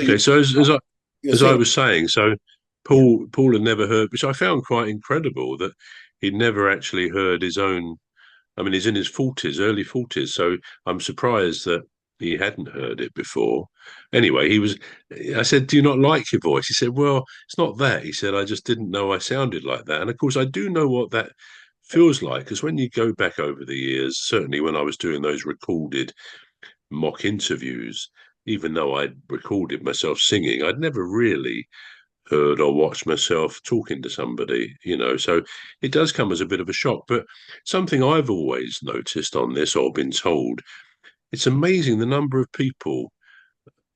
Okay, so you're as I saying, was saying, so yeah, Paul had never heard, which I found quite incredible that he'd never actually heard his own. I mean, he's in his forties, early forties, so I'm surprised that he hadn't heard it before. Anyway, he was. I said, "Do you not like your voice?" He said, "Well, it's not that." He said, "I just didn't know I sounded like that." And of course, I do know what that feels like because when you go back over the years, certainly when I was doing those recorded mock interviews, even though I'd recorded myself singing, I'd never really heard or watched myself talking to somebody, So it does come as a bit of a shock. But something I've always noticed on this or been told, it's amazing the number of people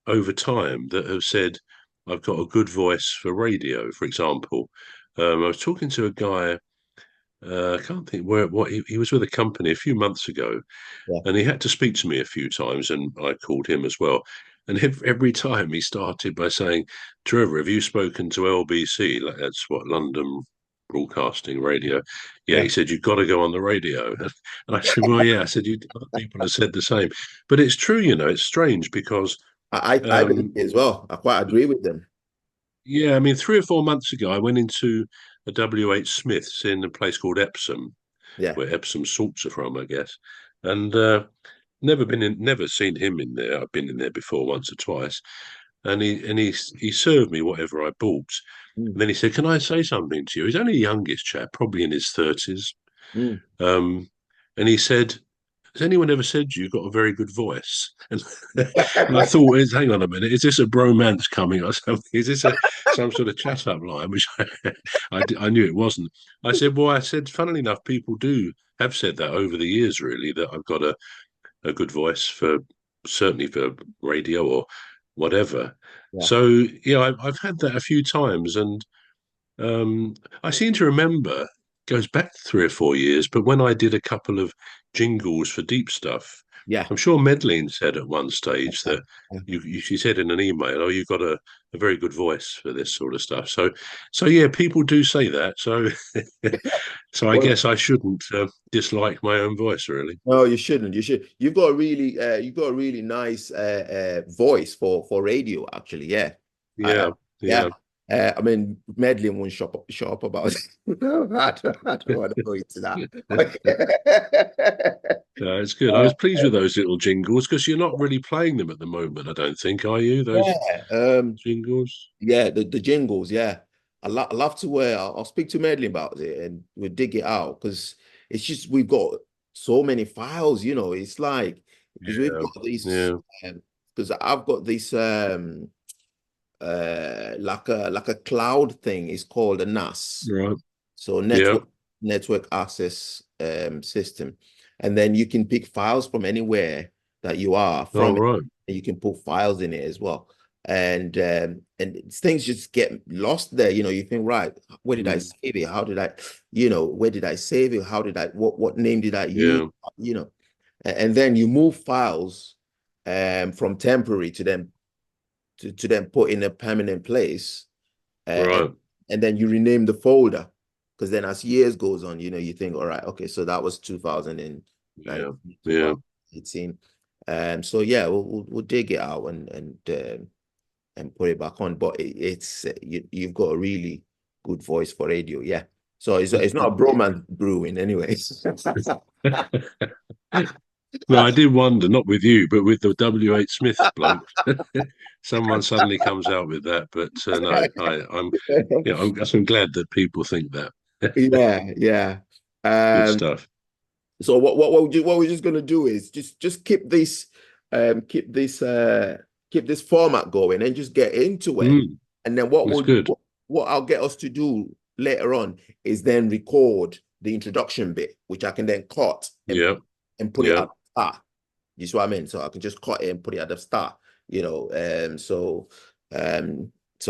over time that have said, I've got a good voice for radio, for example. I was talking to a guy, I can't think where what he was with a company a few months ago, yeah, and he had to speak to me a few times, and I called him as well. And every time he started by saying, "Trevor, have you spoken to LBC? Like that's what London Broadcasting Radio." Yeah, yeah. he said you've got to go on the radio, and I said, "Well, yeah." I said, Other people have said the same, but it's true. It's strange because, I believe um, it as well. I quite agree with them. yeah, I mean, 3 or 4 months ago, I went into a WH Smith's in a place called Epsom, Yeah. where Epsom salts are from, I guess, and never seen him in there. I've been in there before once or twice, and he served me whatever I bought. Mm, And then he said, "Can I say something to you?" He's only the youngest chap, probably in his 30s. mm. Um, and he said, "Has anyone ever said you've got a very good voice?" And I thought, hang on a minute, is this a bromance coming or something? Is this some sort of chat up line? Which I knew it wasn't. I said, well, I said, funnily enough, people do have said that over the years, really, that I've got a good voice for certainly for radio or whatever. Yeah. So yeah, I've had that a few times, and I seem to remember goes back 3 or 4 years, but when I did a couple of jingles for Deepstuff, Yeah. I'm sure Medline said at one stage Yeah. that she said in an email, "Oh, you've got a very good voice for this sort of stuff." So yeah, people do say that. So so I Well, guess I shouldn't dislike my own voice, really. no, you shouldn't. You should. You've got a really nice voice for radio, actually. Yeah. Yeah, Yeah. yeah. I mean, Medlin won't shut up about it. No, I don't want to go into that. It's good. I was pleased with those little jingles because you're not really playing them at the moment, I don't think, are you? Those Yeah. jingles? Yeah, the jingles, yeah. I love to I'll speak to Madeline about it and we'll dig it out because it's just we've got so many files, it's like because we've Yeah, got these yeah. because I've got this like a cloud thing. It's called a NAS. Right. So Yeah. network access system. And then you can pick files from anywhere that you are All from it, right. and you can put files in it as well. And things just get lost there. You think, right, where did I Mm, save it? How did I, where did I save it? How did I what name did I use? yeah. You know, and then you move files from temporary to then put in a permanent place. And Right. and then you rename the folder because then as years goes on, you think, all right, okay, so that was 2019, Yeah. Yeah. 2018. So yeah, we'll dig it out and put it back on. But it's you've got a really good voice for radio, yeah. So it's not a bromance brewing, anyways. No, I did wonder, not with you, but with the WH Smith bloke. Someone suddenly comes out with that, but no, I'm glad that people think that. Yeah, yeah. Good Um, stuff. So what we're just gonna do is just keep this format going and just get into it. Mm, And then that's good. what I'll get us to do later on is then record the introduction bit, which I can then cut Yeah. and put it Yeah. at the start. You see what I mean? So I can just cut it and put it at the start, um so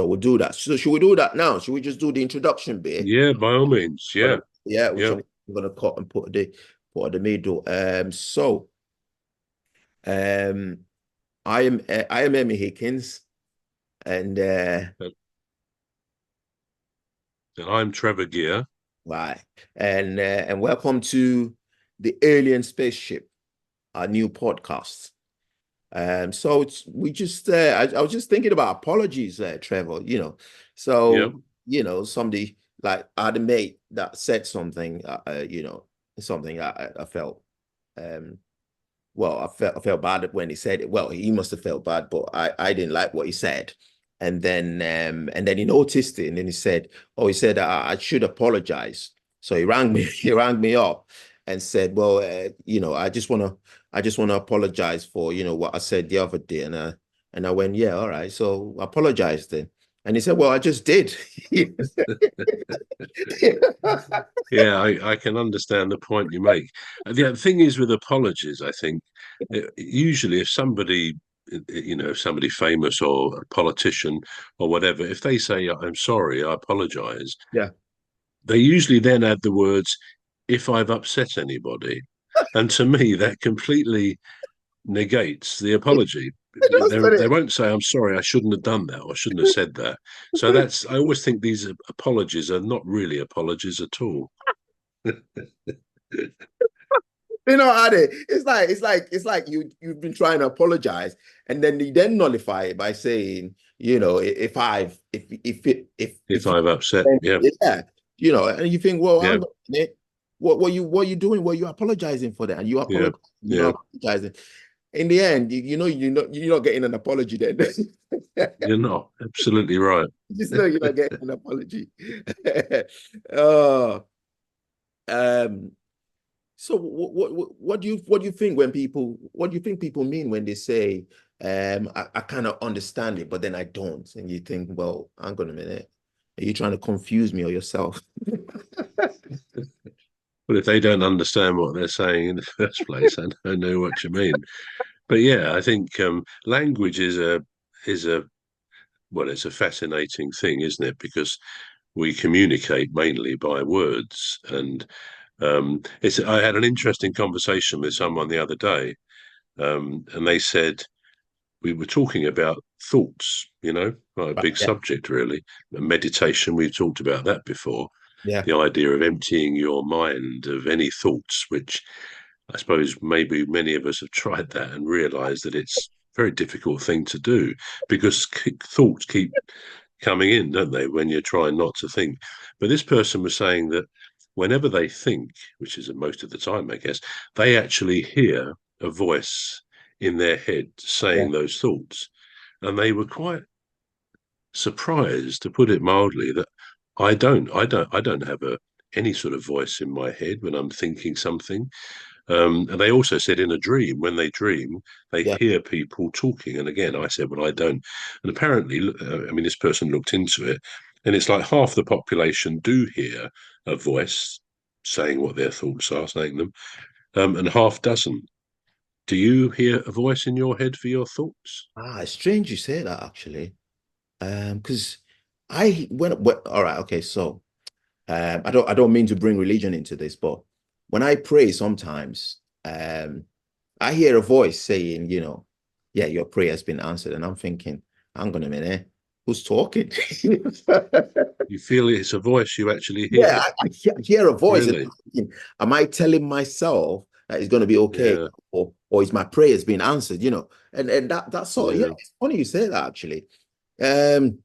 we'll do that. So should we do that now? Should we just do the introduction bit? Yeah, by all means. Yeah. Yeah, which Yeah. I'm gonna cut and put the middle. Um, I am Emmy Hikins, and And I'm Trevor Gear. right, and welcome to the Alien Spaceship, our new podcast. So we just I was just thinking about apologies, Trevor. Yeah, So somebody like I had a mate that said something, something I felt um well, I felt bad when he said it. Well, he must have felt bad, but I didn't like what he said. And then he noticed it, and then he said, "Oh, he said I should apologize." So he rang me, he rang me up, and said, "Well, I just wanna apologize for what I said the other day." And I went, "Yeah, all right." So I apologized then, and he said, "Well, I just did." yeah, I can understand the point you make. The thing is with apologies, I think usually if somebody, if somebody famous or a politician or whatever, if they say I'm sorry, I apologize, Yeah, they usually then add the words, if I've upset anybody. And to me, that completely negates the apology. that's They funny. won't say, I'm sorry, I shouldn't have done that or shouldn't have said that. So I always think these apologies are not really apologies at all. Ade, it's like you've been trying to apologize, and then you then nullify it by saying, if I've If if you I've upset, yeah, yeah, and you think, well, yeah, hang on a minute, what you doing? Well, you apologizing for that, and you yeah, apologize, yeah. apologizing. In the end, you're not getting an apology then. You're not absolutely right. You just know you're not getting an apology. Oh, um, So what do you think when what do you think people mean when they say I kind of understand it, but then I don't? And you think, well, hang on a minute. Are you trying to confuse me or yourself? But if they don't understand what they're saying in the first place, I don't know what you mean. But yeah, I think language is a well, it's a fascinating thing, isn't it? Because we communicate mainly by words, and it's. I had an interesting conversation with someone the other day, and they said we were talking about thoughts. Quite a Right, big yeah, subject, really. Meditation. We've talked about that before. yeah, The idea of emptying your mind of any thoughts, which I suppose maybe many of us have tried that and realized that it's a very difficult thing to do because thoughts keep coming in, don't they, when you're trying not to think. But this person was saying that whenever they think, which is most of the time, I guess, they actually hear a voice in their head yeah. saying those thoughts. And they were quite surprised, to put it mildly, that I don't have any sort of voice in my head when I'm thinking something. And they also said in a dream, when they dream, they Yeah. hear people talking. And again, I said, well, I don't. And apparently, I mean, this person looked into it, and it's like half the population do hear a voice saying what their thoughts are, saying them, and half doesn't. Do you hear a voice in your head for your thoughts? It's strange you say that actually. Because when all right, okay, so I don't mean to bring religion into this, but when I pray sometimes, I hear a voice saying, yeah, your prayer has been answered. And I'm thinking, hang on a minute, who's talking? You feel it's a voice you actually Yeah, hear, I hear a voice and I'm really? thinking, am I telling myself that it's going to be okay? Yeah, Or is my prayers being answered? And that sort of, yeah, yeah. it's funny you say that actually. Um,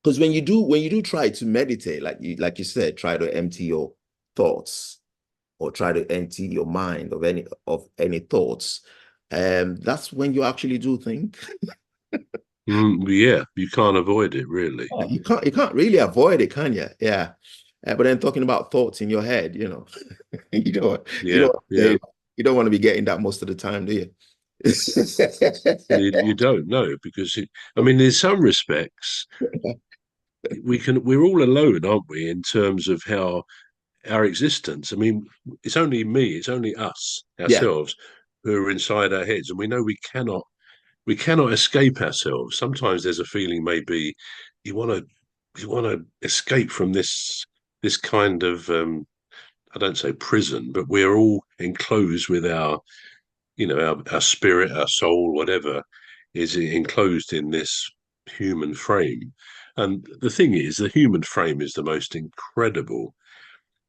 because when you do try to meditate, like you said, try to empty your thoughts or try to empty your mind of any thoughts, that's when you actually do think. Yeah, you can't avoid it, really. You can't really avoid it, can you? Yeah. But then talking about thoughts in your head, you don't you Yeah, don't yeah. you don't want to be getting that most of the time, do you? You don't know because I mean, in some respects, we're all alone, aren't we, in terms of how our existence. I mean, it's only me, it's only us, Yeah. ourselves, who are inside our heads, and we know we cannot escape ourselves. Sometimes there's a feeling maybe you want to escape from this kind of I don't say prison, but we're all enclosed with our spirit, our soul, whatever, is enclosed in this human frame. And the thing is, the human frame is the most incredible.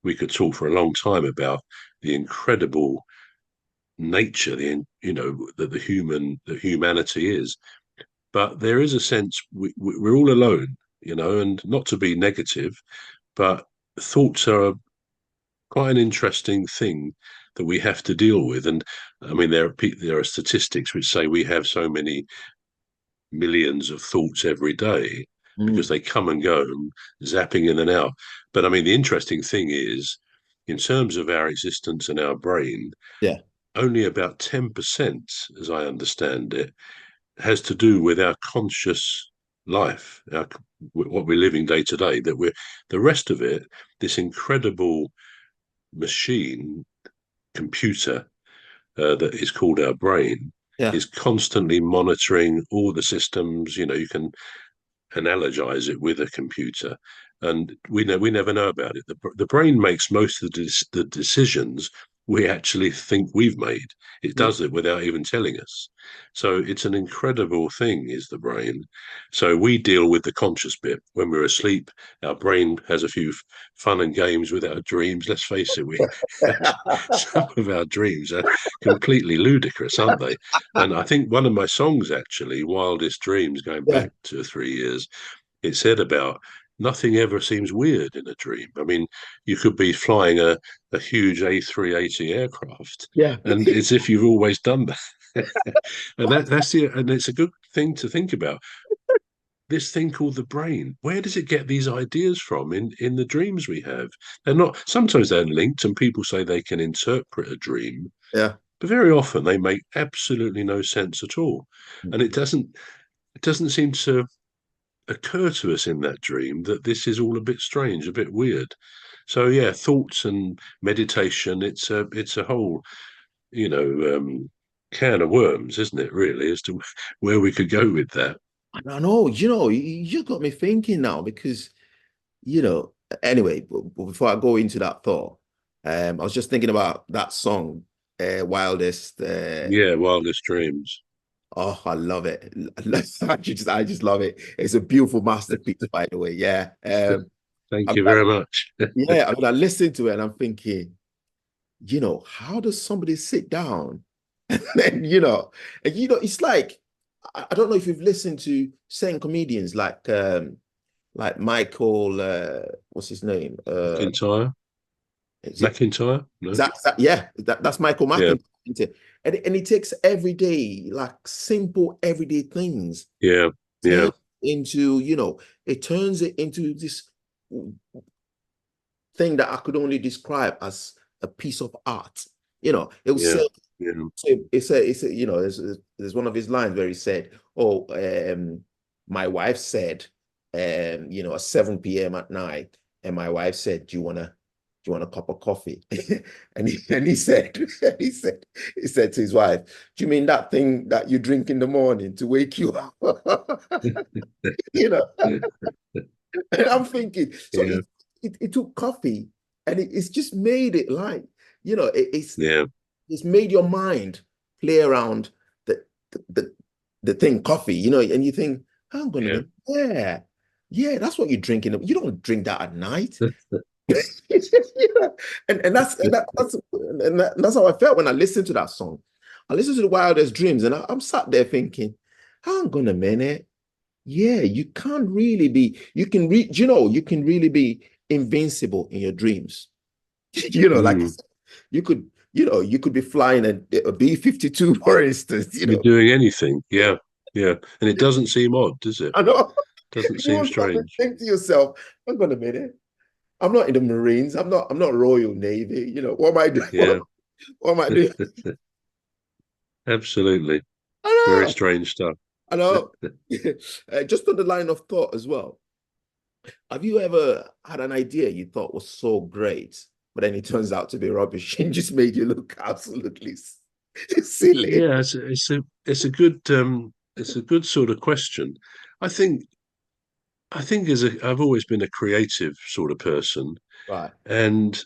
We could talk for a long time about the incredible nature, that that humanity is. But there is a sense we're all alone, and not to be negative, but thoughts are quite an interesting thing that we have to deal with. And I mean, there are statistics which say we have so many millions of thoughts every day because Mm. they come and go, zapping in and out. But I mean, the interesting thing is, in terms of our existence and our brain, Yeah. only about 10%, as I understand it, has to do with our conscious life, what we're living day to day. The rest of it, this incredible machine, computer, that is called our brain, Yeah. is constantly monitoring all the systems. You can analogize it with a computer, and we never know about it. The brain makes most of the decisions we actually think we've made. It Yeah. does it without even telling us. So it's an incredible thing, is the brain. So we deal with the conscious bit when we're asleep. Our brain has a few fun and games with our dreams. Let's face it, we some of our dreams are completely ludicrous, aren't they? And I think one of my songs, actually, Wildest Dreams, going Yeah. back 2 or 3 years, it said about nothing ever seems weird in a dream. I mean, you could be flying a huge A380 aircraft, Yeah. and it's if you've always done that. And it's a good thing to think about. This thing called the brain, where does it get these ideas from in the dreams we have? They're not, sometimes they're linked, and people say they can interpret a dream, Yeah. but very often they make absolutely no sense at all. And it doesn't seem to occur to us in that dream that this is all a bit strange, a bit weird. So yeah, thoughts and meditation, it's a whole, you know, can of worms, isn't it, really, as to where we could go with that. I know, you just got me thinking now because, anyway, but before I go into that thought, I was just thinking about that song, Wildest. Yeah, wildest dreams. Oh, I love it. I just love it. It's a beautiful masterpiece, by the way. Yeah. Thank I you mean, very much. yeah, I listen to it and I'm thinking, how does somebody sit down and then, it's like, I don't know if you've listened to certain comedians like Michael, what's his name? McIntyre, Is it McIntyre, no, yeah, that's Michael yeah, McIntyre. Isn't it? And he takes everyday, like simple everyday things, yeah, yeah, turn into, it turns it into this thing that I could only describe as a piece of art. It was yeah, said, yeah, there's one of his lines where he said, "Oh, my wife said, at 7 p.m. at night, and my wife said, do you want a cup of coffee?" and he said, he said to his wife, "Do you mean that thing that you drink in the morning to wake you up?" you know, and I'm thinking, so yeah, it took coffee, and it's just made it like, yeah, it's made your mind play around the the the thing coffee, and you think, hang on a yeah, minute, yeah, yeah, that's what you're drinking. You don't drink that at night. Yeah. And that's how I felt when I listened to that song. I listened to the Wildest Dreams, and I'm sat there thinking, hang on a minute. Yeah, you can't really be, you can really be invincible in your dreams. Like mm. you could be flying a B-52, for instance, You're doing anything, yeah, yeah, and it doesn't seem odd, does it? I know. Doesn't You seem will start to strange. think to yourself, hang on a minute. I'm not in the Marines. I'm not Royal Navy. What am I doing? Yeah, What am I doing? absolutely, I very know. strange stuff. I know. Just on the line of thought as well. Have you ever had an idea you thought was so great, but then it turns out to be rubbish and just made you look absolutely silly? Yeah, it's a good sort of question. I think I've always been a creative sort of person, Right. and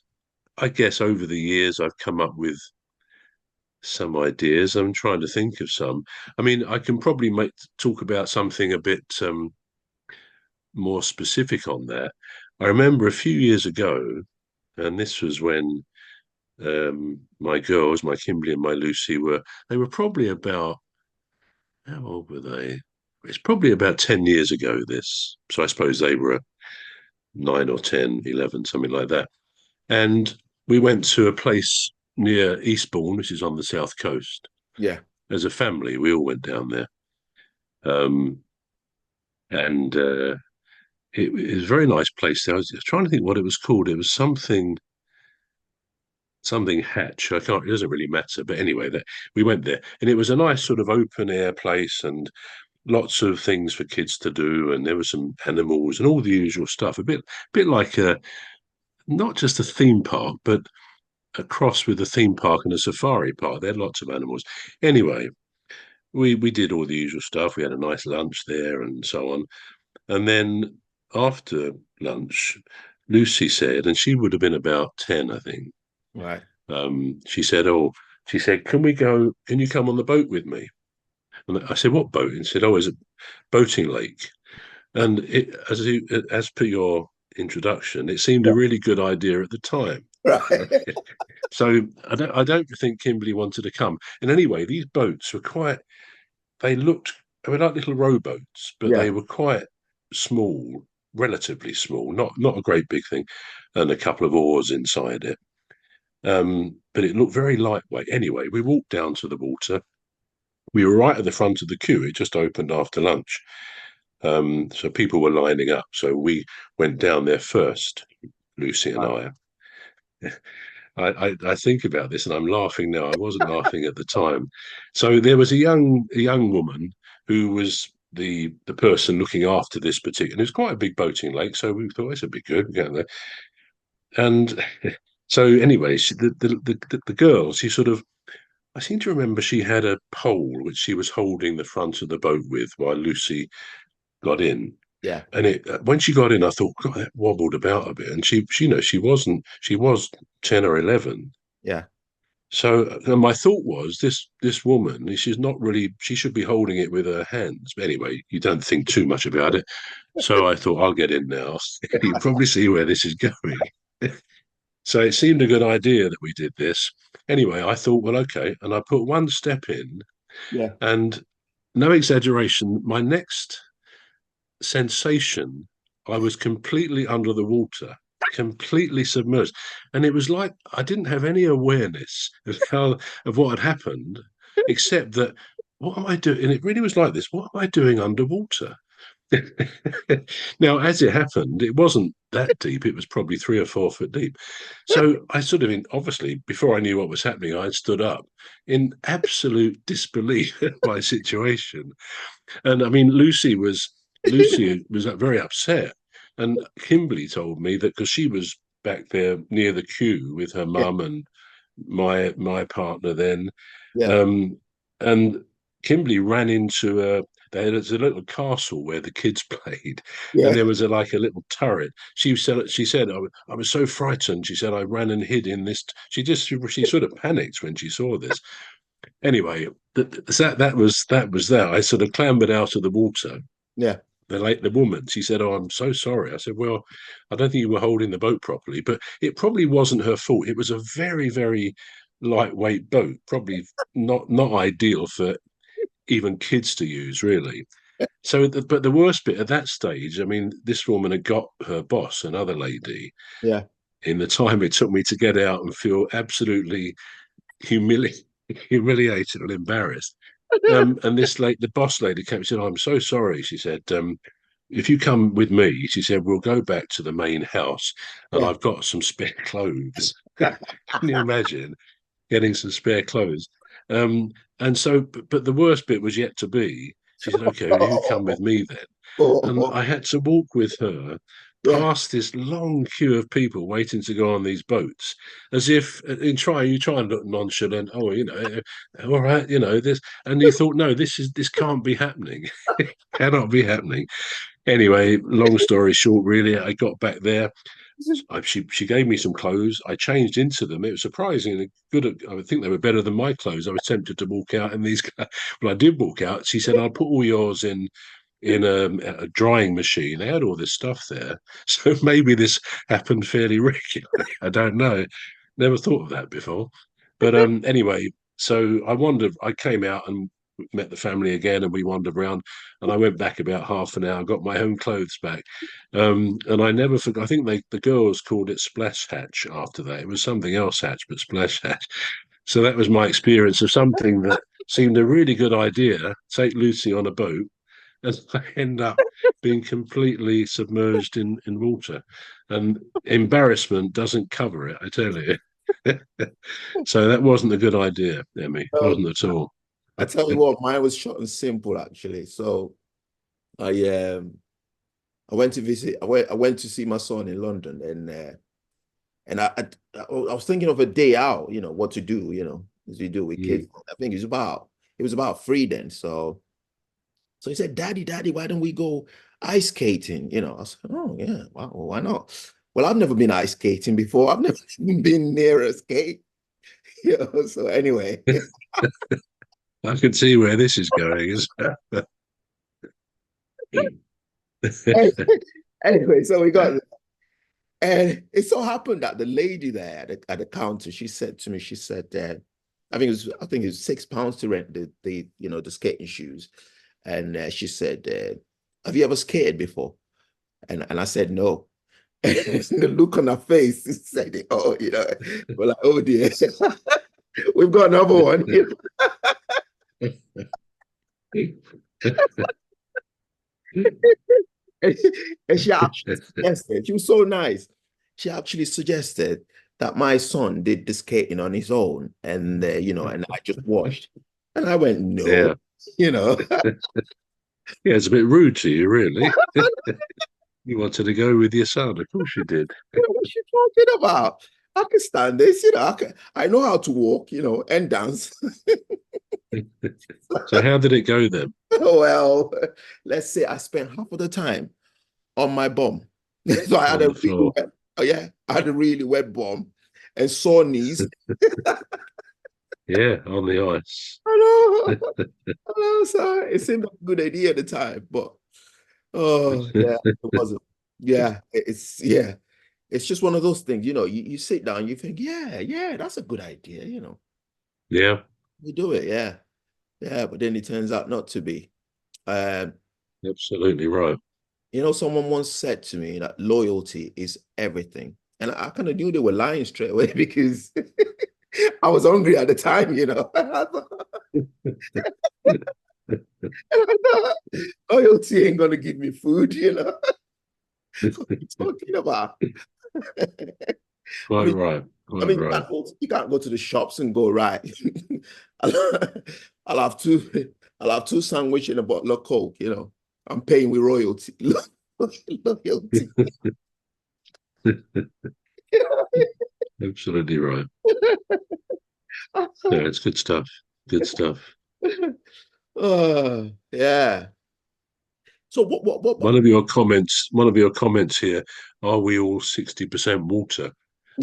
I guess over the years I've come up with some ideas. I'm trying to think of some. I mean, I can probably talk about something a bit more specific on that. I remember a few years ago, and this was when my girls, my Kimberly and my Lucy, they were probably about, how old were they? It's probably about 10 years ago, this. So I suppose they were 9 or 10, 11, something like that. And we went to a place near Eastbourne, which is on the south coast. Yeah. As a family, we all went down there. Um, and it was a very nice place there. I was trying to think what it was called. It was something Hatch. I can't. It doesn't really matter. But anyway, we went there, and it was a nice sort of open air place, and lots of things for kids to do. And there were some animals and all the usual stuff. A bit like a not just a theme park, but a cross with a theme park and a safari park. They had lots of animals. Anyway, we did all the usual stuff. We had a nice lunch there and so on. And then after lunch, Lucy said, and she would have been about 10, I think. Right. She said, "Oh, she said, can we go? Can you come on the boat with me?" And I said, "What boat?" And she said, "Oh, it's a boating lake." And as per your introduction, it seemed a Yeah. really good idea at the time. Right. So I don't think Kimberly wanted to come. And anyway, these boats were quite. They were like little rowboats, but Yeah. they were quite small, relatively small, not a great big thing, and a couple of oars inside it. But it looked very lightweight. Anyway, we walked down to the water. We were right at the front of the queue. It just opened after lunch. So people were lining up. So we went down there first, Lucy and Right. I. I think about this and I'm laughing now. I wasn't laughing at the time. So there was a young woman who was the person looking after this particular. It was quite a big boating lake, so we thought this would be good. Get there. And so anyway, the girl, she sort of. I seem to remember she had a pole which she was holding the front of the boat with while Lucy got in. Yeah. And when she got in, I thought, God, that wobbled about a bit. And she was 10 or 11. Yeah. So and my thought was, this woman, she's not really, she should be holding it with her hands. But anyway, you don't think too much about it. So I thought, I'll get in now. You probably see where this is going. So it seemed a good idea that we did this. Anyway, I thought, well, okay. And I put one step in, Yeah. and no exaggeration, my next sensation, I was completely under the water, completely submerged. And it was like I didn't have any awareness of what had happened, except that what am I doing? And it really was like this. What am I doing underwater? Now, as it happened, it wasn't that deep. It was probably 3 or 4 foot deep. So I sort of, obviously, before I knew what was happening, I stood up in absolute disbelief at my situation. And I mean, Lucy was very upset. And Kimberly told me that because she was back there near the queue with her Yeah. mum and my partner then, Yeah. um, and Kimberly ran into there's a little castle where the kids played, and Yeah. there was like a little turret. She said I was so frightened. She said I ran and hid in this. She sort of panicked when she saw this. Anyway, that was that. I sort of clambered out of the water. Yeah. The woman, she said, "Oh, I'm so sorry." I said, "Well, I don't think you were holding the boat properly, but it probably wasn't her fault. It was a very, very lightweight boat, probably not ideal for even kids to use, really." So, but the worst bit at that stage, I mean, this woman had got her boss, another lady, Yeah. in the time it took me to get out and feel absolutely humili- humiliated and embarrassed. And the boss lady came and said, "I'm so sorry." She said, "If you come with me," she said, "we'll go back to the main house and Yeah. I've got some spare clothes." Can you imagine getting some spare clothes? And so, but the worst bit was yet to be. She said, "Okay, well, you come with me then." And I had to walk with her Yeah. past this long queue of people waiting to go on these boats, as if you try and look nonchalant. Oh, all right, this, and you thought, no, this can't be happening, cannot be happening. Anyway, long story short, really, I got back there. She gave me some clothes. I changed into them. It was surprisingly good. I would think they were better than my clothes. I was tempted to walk out in these. Well, I did walk out. She said, "I'll put all yours in a drying machine." They had all this stuff there, so maybe this happened fairly regularly. I don't know. Never thought of that before. But anyway, so I came out and met the family again, and we wandered around. And I went back about half an hour, got my own clothes back, and I never forgot. I think the girls called it Splash Hatch after that. It was something else Hatch, but Splash Hatch. So that was my experience of something that seemed a really good idea. Take Lucy on a boat, and I end up being completely submerged in water, and embarrassment doesn't cover it. I tell you. So that wasn't a good idea, Emmy. Um, Wasn't at all. I tell you what, mine was short and simple actually. So I I went to visit. I went to see my son in London, and I was thinking of a day out. You know what to do. You know, as you do with kids. Mm. I think it was about 3 then. So he said, Daddy, why don't we go ice skating? You know, I said, oh yeah, wow, why not? Well, I've never been ice skating before. I've never even been near a skate. You know, so anyway. I can see where this is going. Anyway, so we got, and it so happened that the lady there at the counter, she said to me, she said that I think it was £6 to rent the skating shoes. And she said, have you ever skated before? And I said, no. And the look on her face said, oh, we're like, oh dear, we've got another one. And she actually suggested, she was so nice. She actually suggested that my son did the skating on his own, and I just watched. And I went, no, Yeah. you know. Yeah, it's a bit rude to you, really. You wanted to go with your son. Of course you did. What's she talking about? I can stand this, I know how to walk, and dance. So how did it go then? Well, let's say I spent half of the time on my bum. So I had On a the really floor. wet, oh yeah, I had a really wet bum and sore knees. Yeah, on the ice. I know, I know, so it seemed like a good idea at the time, but oh yeah, it wasn't. It's just one of those things, you sit down, you think, yeah, that's a good idea, Yeah, you do it, yeah, but then it turns out not to be. Um, absolutely right. Someone once said to me that loyalty is everything. And I kind of knew they were lying straight away because I was hungry at the time. I thought, loyalty ain't gonna give me food. What are you talking about? I Quite mean, right. I Quite mean, right. you can't go to the shops and go, right. I'll, I'll have two, I'll have two sandwich and a bottle of Coke. I'm paying with royalty. Loyalty. Absolutely right. Yeah, it's good stuff. Good stuff. Yeah. So what? One of your comments here, are we all 60% water?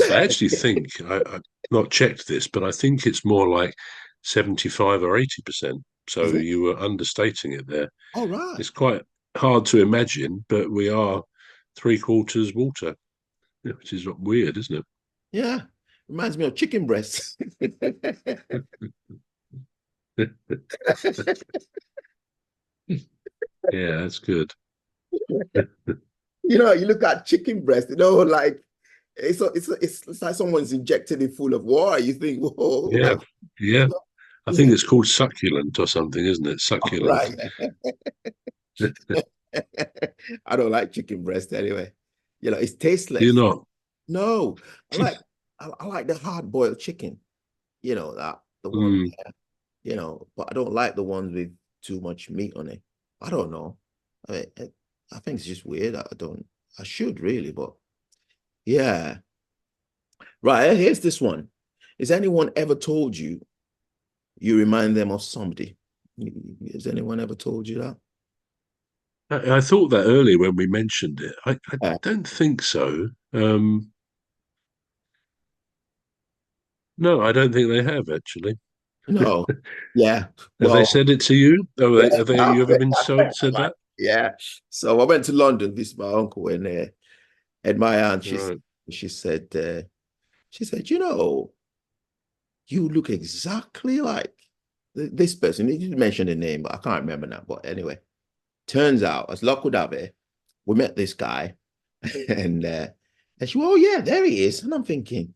I actually think I've not checked this, but I think it's more like 75 or 80%. So Is it? you were understating it there. All right. It's quite hard to imagine, but we are three-quarters water, which is weird, isn't Yeah. Reminds me of chicken breast. it? Yeah, that's good. You look at chicken breast, like it's like someone's injected it full of water. You think, whoa, Yeah, yeah. I yeah, think it's called succulent or something, isn't it? Succulent. right. I don't like chicken breast anyway. It's You're tasteless. not. No, I like I like the hard boiled chicken. That the one, Mm, but I don't like the ones with too much meat on it. I don't know. I mean, I think it's just weird. I don't. I should really, but yeah. Right. Here's this one. Has anyone ever told you remind them of somebody? Has anyone ever told you that? I thought that earlier when we mentioned it. I Uh, don't think so. No, I don't think they have actually. no. Yeah. Have they Well, said it to you? Oh, yeah. have they? You ever been said that? Yeah. So I went to London, visit my uncle, and my aunt, Right. she said, She said, you look exactly like this person. You didn't mention the name, but I can't remember now. But anyway, turns out, as luck would have it, we met this guy, and she, oh yeah, there he is. And I'm looking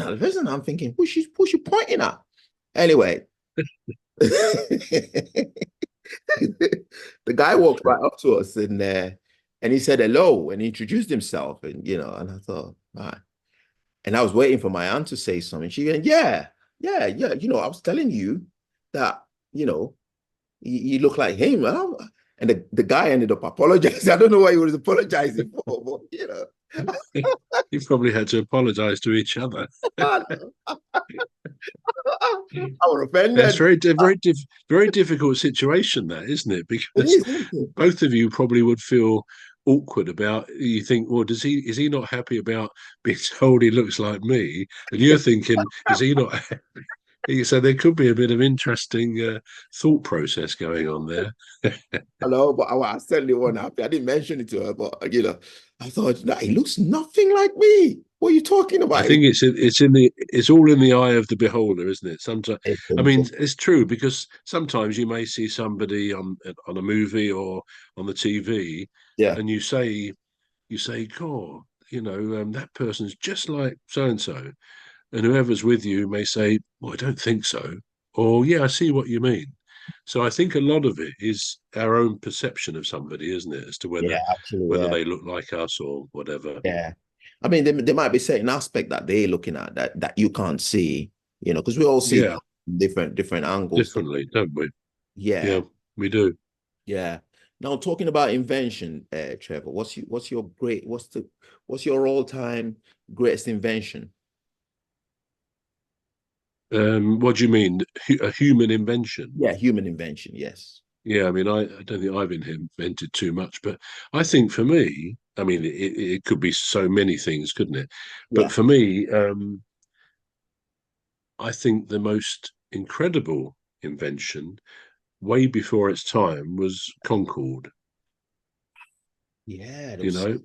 at the person, I'm thinking, who's she pointing at? Anyway, the guy walked right up to us and he said hello and he introduced himself, and I thought, right. And I was waiting for my aunt to say something. She went, yeah, yeah, yeah. I was telling you that, you look like him. And the guy ended up apologizing. I don't know what he was apologizing for, but You probably had to apologize to each other. I was That's offended. very difficult situation, that, isn't it? It Because is, isn't it? both of you probably would feel awkward about. You think, well, is he not happy about being told he looks like me? And you're thinking, is he not happy? So there could be a bit of interesting thought process going on there. I know, but I certainly wasn't happy. I didn't mention it to her, but I thought, no, he looks nothing like me. What are you talking I about? think it's all in the eye of the beholder, isn't it? Sometimes, It's I mean, simple. it's true because sometimes you may see somebody on a movie or on the TV, Yeah, and you say, "God, that person's just like so and so," and whoever's with you may say, "Well, I don't think so," or "Yeah, I see what you mean." So I think a lot of it is our own perception of somebody, isn't it, as to yeah, whether actually, whether yeah, they look like us or whatever. yeah. I mean, there might be certain aspect that they're looking at that you can't see, because we all see Yeah, things from different angles. So, differently, don't we? yeah, Yeah, we do. yeah. Now talking about invention, Trevor, what's your all-time greatest invention? What do you mean? A human invention? Yeah, human invention. Yes. Yeah, I mean, I don't think I've invented too much, but I think for me, I mean, it could be so many things, couldn't it? But Yeah. for me, I think the most incredible invention, way before its time, was Concorde. Yeah. There You was. know,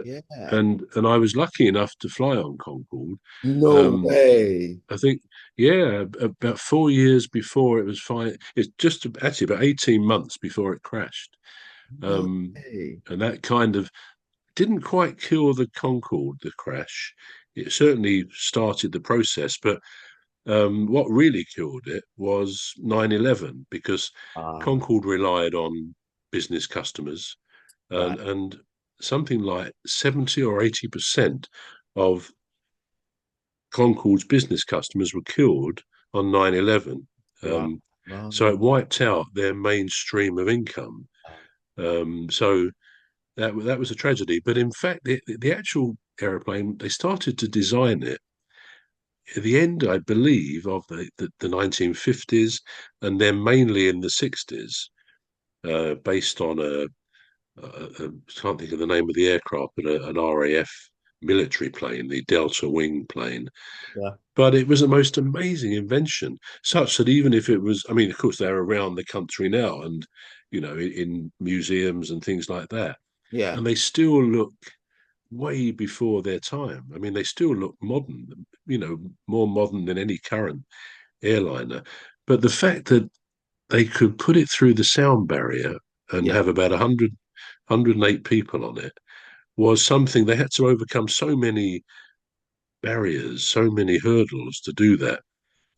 Yeah. and I was lucky enough to fly on Concorde. No Um, way. I think, yeah, about 4 years before it was fine. It's just actually about 18 months before it crashed. No Um, way. and that kind of didn't quite kill the Concorde, the crash. It certainly started the process, but what really killed it was 9/11 because Ah, Concorde relied on business customers, right. and something like 70 or 80% of Concorde's business customers were killed on 9/11. Wow. Um, so Wow. it wiped out their main stream of income. So that was a tragedy. But in fact, the actual aeroplane, they started to design it at the end, I believe, of the 1950s, and then mainly in the 60s, based on I can't think of the name of the aircraft, but an RAF military plane, the Delta Wing plane. Yeah. But it was a most amazing invention, such that even if it was, I mean, of course, they're around the country now and, in museums and things like that. Yeah. And they still look way before their time. I mean, they still look modern, more modern than any current airliner. But the fact that they could put it through the sound barrier and Yeah. have about 108 people on it was something they had to overcome so many barriers, so many hurdles to do that.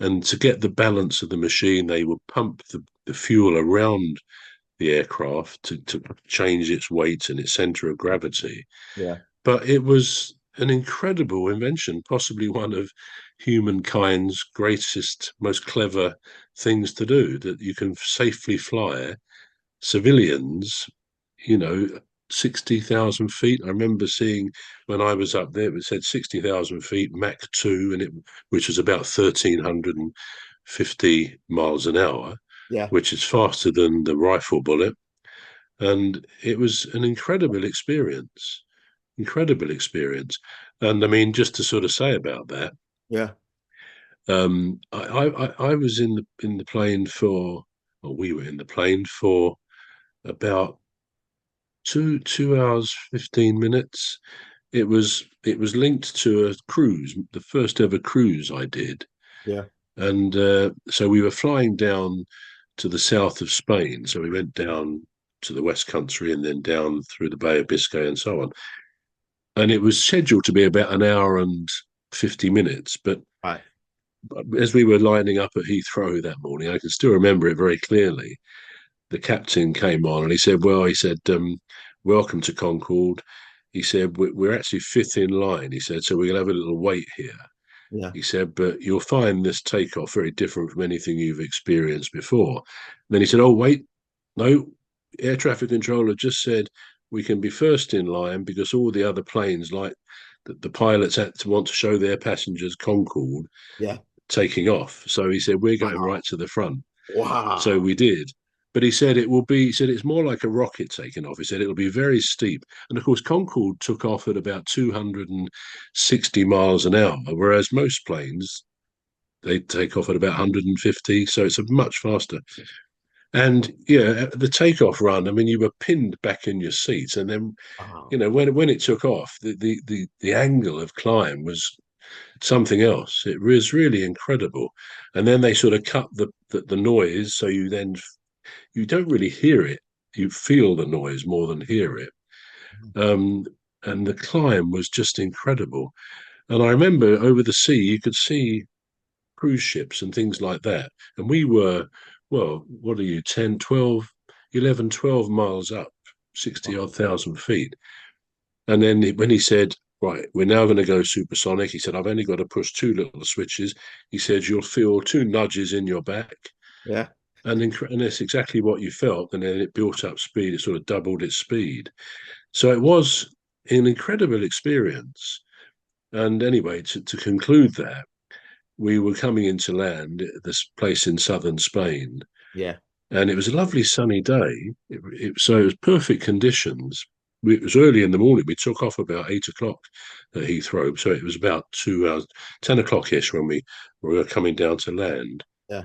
And to get the balance of the machine, they would pump the fuel around the aircraft to change its weight and its center of gravity. Yeah. But it was an incredible invention, possibly one of humankind's greatest, most clever things to do, that you can safely fly civilians, you know, 60,000 feet. I remember seeing when I was up there, it said 60,000 feet, Mach 2, which was about 1,350 miles an hour, Yeah. which is faster than the rifle bullet. And it was an incredible experience. And I mean, just to sort of say about that, Yeah. I was in the plane for, or we were in the plane for about 2 hours 15 minutes. it was linked to a cruise, the first ever cruise I did, Yeah. and so we were flying down to the south of Spain. So we went down to the West Country and then down through the Bay of Biscay and so on. And it was scheduled to be about an hour and 50 minutes. But Right. as we were lining up at Heathrow that morning, I can still remember it very clearly. The captain came on and he said, well, he said, welcome to Concord. He said, we're actually fifth in line. He said, so we're going to have a little wait here. Yeah. He said, but you'll find this takeoff very different from anything you've experienced before. Then he said, oh, wait, no, air traffic controller just said we can be first in line because all the other planes, like the pilots, had to want to show their passengers Concorde Yeah. taking off. So he said, we're going Wow. right to the front. So Wow. we did. But he said it will be, he said it's more like a rocket taking off. He said it'll be very steep. And of course, Concorde took off at about 260 miles an hour, whereas most planes, they take off at about 150. So it's a much faster. And yeah, the takeoff run, I mean, you were pinned back in your seats. And then, Wow. when it took off, the angle of climb was something else. It was really incredible. And then they sort of cut the noise. So you don't really hear it. You feel the noise more than hear it. Um, and the climb was just incredible. And I remember over the sea, you could see cruise ships and things like that. And we were, well, what are you, 10, 12, 11, 12 miles up, 60 Wow. odd thousand feet. And then when he said, right, we're now going to go supersonic, he said, I've only got to push two little switches. He said, you'll feel two nudges in your back. Yeah. And that's exactly what you felt. And then it built up speed. It sort of doubled its speed. So it was an incredible experience. And anyway, to conclude that, we were coming into land at this place in southern Spain, Yeah. and it was a lovely sunny day. So it was perfect conditions. It was early in the morning. We took off about 8 o'clock at Heathrow. So it was about 2 hours, 10 o'clock ish when we were coming down to land. Yeah.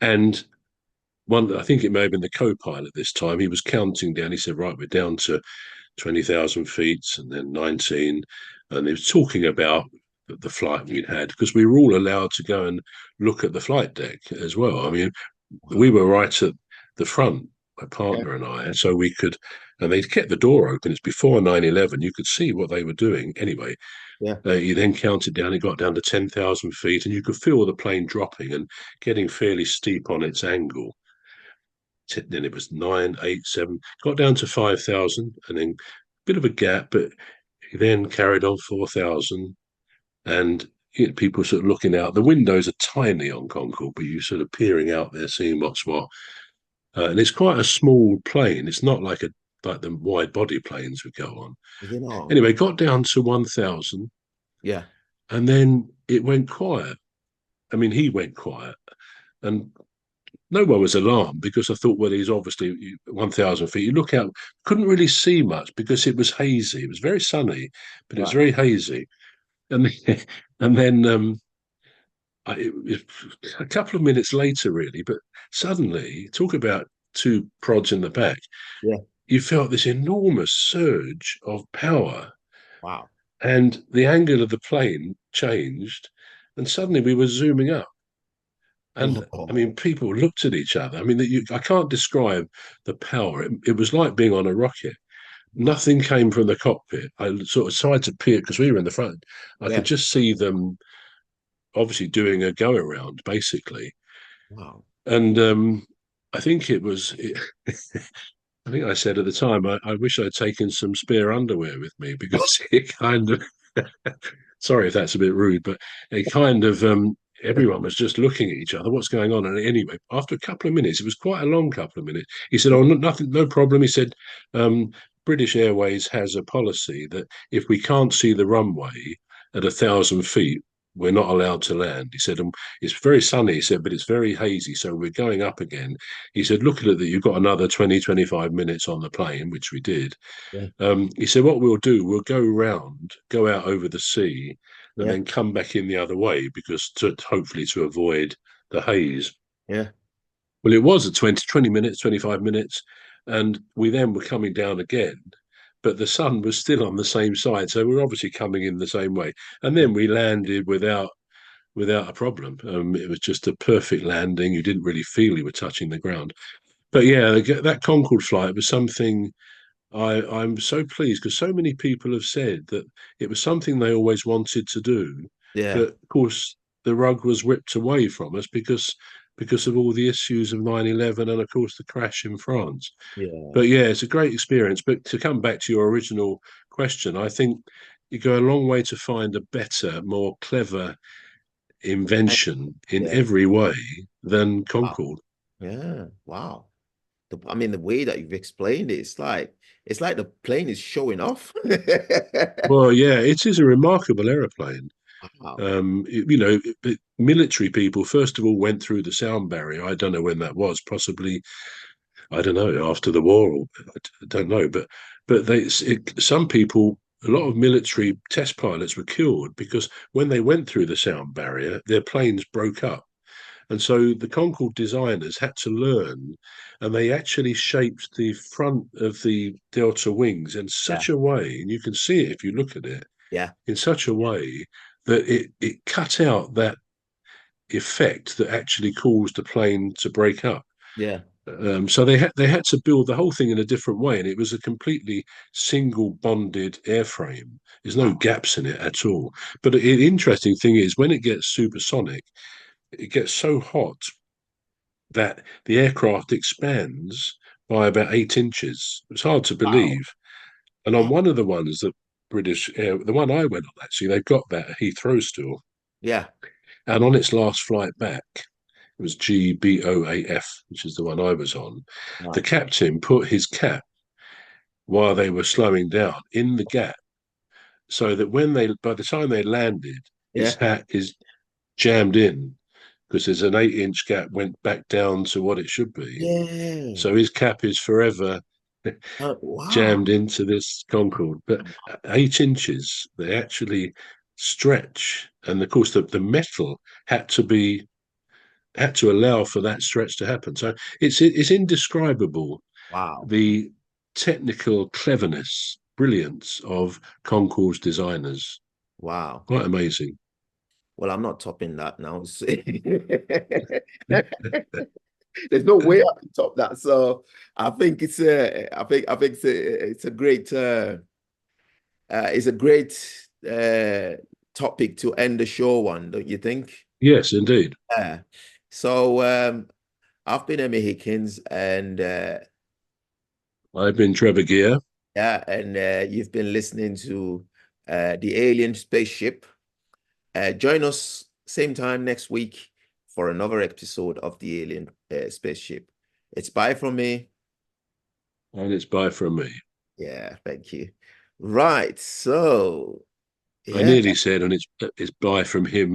And I think it may have been the co-pilot this time. He was counting down. He said, "Right, we're down to 20,000 feet, and then 19." And he was talking about the flight we'd had because we were all allowed to go and look at the flight deck as well. I mean, we Wow. were right at the front, my Yeah. partner and I, and so we could. And they'd kept the door open. It's before 9/11. You could see what they were doing. Anyway, Yeah. he then counted down. It got down to 10,000 feet, and you could feel the plane dropping and getting fairly steep on its angle. Then it was 9, 8, 7, got down to 5,000, and then a bit of a gap, but he then carried on 4,000, and people sort of looking out. The windows are tiny on Concorde, but you're sort of peering out there, seeing what's what. And it's quite a small plane. It's not like the wide body planes we go on. You know. Anyway, got down to 1,000, Yeah. and then it went quiet. I mean, he went quiet, and no one was alarmed because I thought, well, he's obviously 1,000 feet. You look out, couldn't really see much because it was hazy. It was very sunny, but it was Right. very hazy. And and then it a couple of minutes later, really, but suddenly, talk about two prods in the back, Yeah. you felt this enormous surge of power, Wow. and the angle of the plane changed, and suddenly we were zooming up. And I Whoa. mean, people looked at each other. I mean, I can't describe the power. It was like being on a rocket. Wow. Nothing came from the cockpit. I sort of tried to peer because we were in the front. I could Yeah. just see them obviously doing a go around, basically. Wow. And I think it was. I think I said at the time, I wish I'd taken some spare underwear with me because it kind of. Sorry if that's a bit rude, but it kind of everyone was just looking at each other. What's going on? And anyway, after a couple of minutes, it was quite a long couple of minutes. He said, "Oh, nothing, no problem." He said, um, "British Airways has a policy that if we can't see the runway at 1,000 feet, we're not allowed to land." He said, "It's very sunny." He said, "But it's very hazy, so we're going up again." He said, "Look at it that you've got another 20, 25 minutes on the plane," which we did. Yeah. He said, "What we'll do, we'll go round, go out over the sea, and Yeah. then come back in the other way because hopefully to avoid the haze." Yeah. Well, it was at 20 minutes, 25 minutes, and we then were coming down again. but the sun was still on the same side, so we were obviously coming in the same way. And then we landed without a problem. It was just a perfect landing. You didn't really feel you were touching the ground. But yeah, that Concorde flight was something I'm so pleased because so many people have said that it was something they always wanted to do, Yeah. but of course the rug was ripped away from us because of all the issues of 9/11 and of course the crash in France. Yeah. But yeah, it's a great experience. But to come back to your original question, I think you go a long way to find a better, more clever invention in Yeah. every way than Wow. Concorde. Yeah. Wow. I mean, the way that you've explained it, it's like the plane is showing off. Well, yeah, it is a remarkable aeroplane. Wow. Military people first of all went through the sound barrier. I don't know when that was. Possibly, I don't know, after the war. Or, I don't know, but some people, a lot of military test pilots were killed because when they went through the sound barrier, their planes broke up. And so the Concorde designers had to learn, and they actually shaped the front of the Delta wings in Yeah. such a way, and you can see it if you look at it, Yeah. in such a way that it cut out that effect that actually caused the plane to break up. Yeah. So they had to build the whole thing in a different way, and it was a completely single bonded airframe. There's no Wow. gaps in it at all. But the interesting thing is when it gets supersonic, it gets so hot that the aircraft expands by about 8 inches. It's hard to Wow. believe. And on Wow. one of the ones that the one I went on, actually, they've got that at Heathrow still. Yeah. And on its last flight back, it was GBOAF, which is the one I was on. The Wow. captain put his cap while they were slowing down in the gap, so that by the time they landed, his Yeah. hat is jammed in because there's an 8 inch gap went back down to what it should be. Yeah. So his cap is forever Wow. jammed into this Concorde. But 8 inches, they actually stretch, and of course the metal had to be had to allow for that stretch to happen. So it's indescribable Wow. the technical cleverness, brilliance of Concorde's designers. Wow. Quite amazing. Well, I'm not topping that now. There's no way I can top that. So I think I think it's a great topic to end the show on, don't you think? Yes, indeed. Yeah. So I've been Emmy Hikins, and I've been Trevor Gear. yeah, and you've been listening to the Alien Spaceship. Join us same time next week for another episode of the Alien Spaceship. It's bye from me. And it's bye from me. Yeah, thank you. Right, so I yeah. nearly said, and it's bye from him.